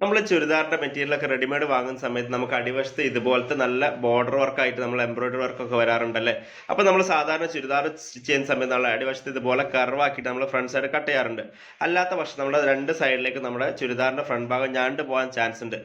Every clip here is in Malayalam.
നമ്മൾ ചുരിദാറിന്റെ മെറ്റീരിയൽ ഒക്കെ റെഡിമെയ്ഡ് വാങ്ങുന്ന സമയത്ത് നമുക്ക് അടിവശത്ത് ഇതുപോലത്തെ നല്ല ബോർഡർ വർക്ക് ആയിട്ട് നമ്മൾ എംബ്രോയിഡറി വർക്ക് ഒക്കെ വരാറുണ്ടല്ലേ. അപ്പൊ നമ്മൾ സാധാരണ ചുരിദാർ സ്റ്റിച്ച് ചെയ്യുന്ന സമയത്ത് നമ്മൾ അടിവശത്ത് ഇതുപോലെ കർവ് ആക്കിയിട്ട് നമ്മൾ ഫ്രണ്ട് സൈഡ് കട്ട് ചെയ്യാറുണ്ട്. അല്ലാത്ത പക്ഷം നമ്മുടെ രണ്ട് സൈഡിലേക്ക് നമ്മുടെ ചുരിദാറിന്റെ ഫ്രണ്ട് ഭാഗം ഞാണ്ട് പോകാൻ ചാൻസ് ഉണ്ട്.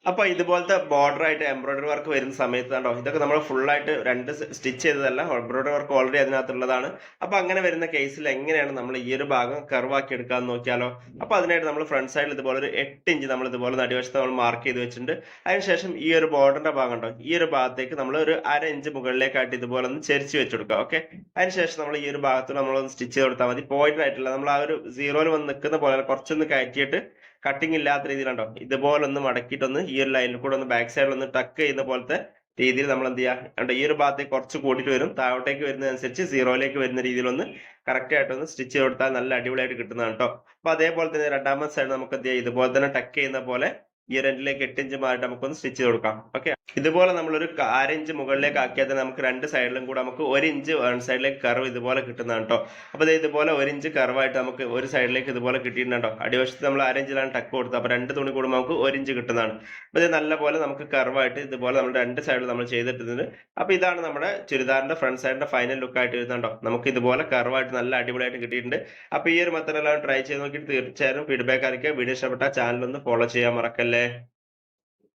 അപ്പൊ ഇതുപോലത്തെ ബോർഡർ ആയിട്ട് എംബ്രോയിഡറി വർക്ക് വരുന്ന സമയത്ത് കണ്ടോ, ഇതൊക്കെ നമ്മൾ ഫുൾ ആയിട്ട് രണ്ട് സ്റ്റിച്ച് ചെയ്തതല്ല, എംബ്രോയിഡറി വർക്ക് ഓൾറെഡി അതിനകത്തുള്ളതാണ്. അപ്പൊ അങ്ങനെ വരുന്ന കേസിൽ എങ്ങനെയാണ് നമ്മൾ ഈ ഒരു ഭാഗം കർവാക്കി എടുക്കാന്ന് നോക്കിയാലോ. അപ്പൊ അതിനായിട്ട് നമ്മൾ ഫ്രണ്ട് സൈഡിൽ ഇതുപോലെ ഒരു 8 ഇഞ്ച് നമ്മൾ ഇതുപോലെ നടുവശത്ത് നമ്മൾ മാർക്ക് ചെയ്ത് വെച്ചിട്ടുണ്ട്. അതിനുശേഷം ഈ ഒരു ബോർഡറിന്റെ ഭാഗം ഉണ്ടോ, ഈ ഒരു ഭാഗത്തേക്ക് നമ്മൾ ഒരു 1/2 ഇഞ്ച് മുകളിലേക്കായിട്ട് ഇതുപോലെ ഒന്ന് ചെരിച്ച് വെച്ചെടുക്കുക. ഓക്കെ, അതിനുശേഷം നമ്മൾ ഈ ഒരു ഭാഗത്ത് നമ്മളൊന്ന് സ്റ്റിച്ച് ചെയ്ത് കൊടുത്താൽ മതി. പോയിന്റ് ആയിട്ടുള്ള നമ്മൾ ആ ഒരു സീറോയിൽ വന്ന് നിൽക്കുന്ന പോലെ കുറച്ചൊന്ന് കയറ്റിയിട്ട് കട്ടിങ് ഇല്ലാത്ത രീതിയിലുണ്ടോ ഇതുപോലെ ഒന്ന് മടക്കിയിട്ടൊന്ന് ഈ ഒരു ലൈനിൽ കൂടെ ഒന്ന് ബാക്ക് സൈഡിൽ ഒന്ന് ടക്ക് ചെയ്യുന്ന പോലത്തെ രീതിയിൽ നമ്മൾ എന്ത് ചെയ്യുക, ഈ ഒരു ഭാഗത്തേക്ക് കുറച്ച് കൂടിയിട്ട് വരും, താഴോട്ടേക്ക് വരുന്നതനുസരിച്ച് സീറോയിലേക്ക് വരുന്ന രീതിയിൽ ഒന്ന് കറക്റ്റ് ആയിട്ടൊന്ന് സ്റ്റിച്ച് ചെയ്ത് കൊടുത്താൽ നല്ല അടിപൊളിയായിട്ട് കിട്ടുന്നതാണ് കേട്ടോ. അപ്പൊ അതേപോലെ തന്നെ രണ്ടാമത്തെ സൈഡ് നമുക്ക് എന്ത് ചെയ്യാം, ഇതുപോലെ തന്നെ ടക്ക് ചെയ്യുന്ന പോലെ ഈ ഒരു എൻഡിലേക്ക് 8 ഇഞ്ച് മാറിയിട്ട് നമുക്കൊന്ന് സ്റ്റിച്ച് ചെയ്ത് കൊടുക്കാം. ഓക്കെ, ഇതുപോലെ നമ്മളൊരു 1/2 ഇഞ്ച് മുകളിലേക്ക് ആക്കിയാൽ തന്നെ നമുക്ക് രണ്ട് സൈഡിലും കൂടെ നമുക്ക് 1 ഇഞ്ച് വൺ സൈഡിലേക്ക് കർവ് ഇതുപോലെ കിട്ടുന്നതാണ് കേട്ടോ. അപ്പൊ ഇതുപോലെ 1 ഇഞ്ച് കർവായിട്ട് നമുക്ക് ഒരു സൈഡിലേക്ക് ഇതുപോലെ കിട്ടിയിട്ടുണ്ടോ. അടിവശത്ത് നമ്മൾ 1/2 ഇഞ്ചിലാണ് ടക്ക് കൊടുത്തത്. അപ്പൊ രണ്ട് തുണി കൂടുമ്പോൾ നമുക്ക് 1 ഇഞ്ച് കിട്ടുന്നതാണ്. അപ്പൊ ഇത് നല്ല പോലെ നമുക്ക് കർവായിട്ട് ഇതുപോലെ നമ്മൾ രണ്ട് സൈഡിൽ നമ്മൾ ചെയ്തിട്ടുണ്ട്. അപ്പൊ ഇതാണ് നമ്മുടെ ചുരിദാറിന്റെ ഫ്രണ്ട് സൈഡിന്റെ ഫൈനൽ ലുക്ക് ആയിട്ട് വരുന്നുണ്ടോ. നമുക്ക് ഇതുപോലെ കർവായിട്ട് നല്ല അടിപൊളിയായിട്ട് കിട്ടിയിട്ടുണ്ട്. അപ്പൊ ഈ ഒരു മെത്തേഡ് എല്ലാം ട്രൈ ചെയ്ത് നോക്കിയിട്ട് തീർച്ചയായും ഫീഡ്ബാക്ക് അറിയിക്കുക. വീഡിയോ ഇഷ്ടപ്പെട്ട ചാനൽ ഒന്ന് ഫോളോ ചെയ്യാൻ മറക്കല്ലേ.